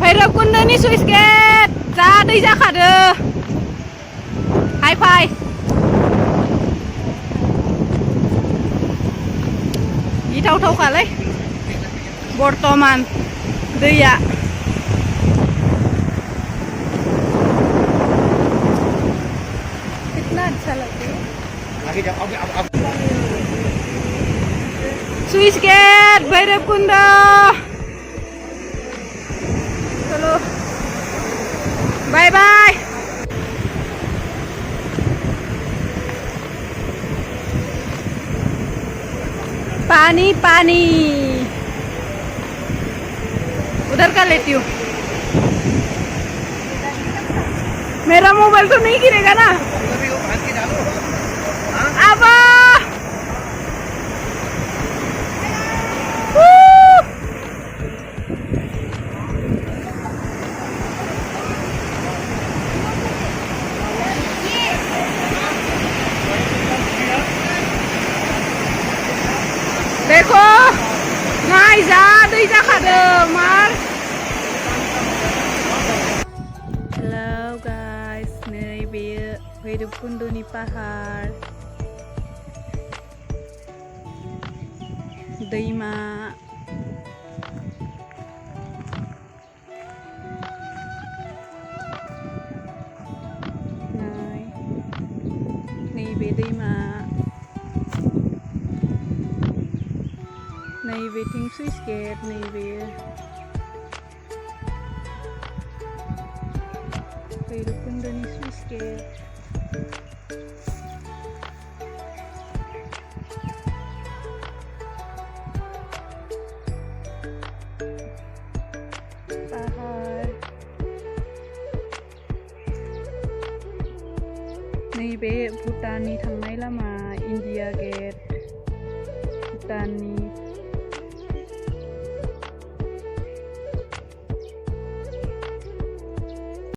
भैरबकुन्दनि Suisse gate जा दै जाखादो हाय फाय गिथावथावखालै बर्तमान दैया कितना अच्छा लगता है सुइस गेट भैरबकुंड चलो बाय बाय पानी पानी उधर का लेती हूँ मेरा मोबाइल तो नहीं गिरेगा ना अब देखो नाय जा दै जाखादों मार हेलो गाइस नै बेयो भैरबकुन्दनि पाहार दैमा नैबे दैमा नैबेथिं सुइस गेट नैबे भैरबकुन्दनि सुइस गेट पाहार नैबे भुटाननि थांनाय लामा इन्डिया गेट भुटाननि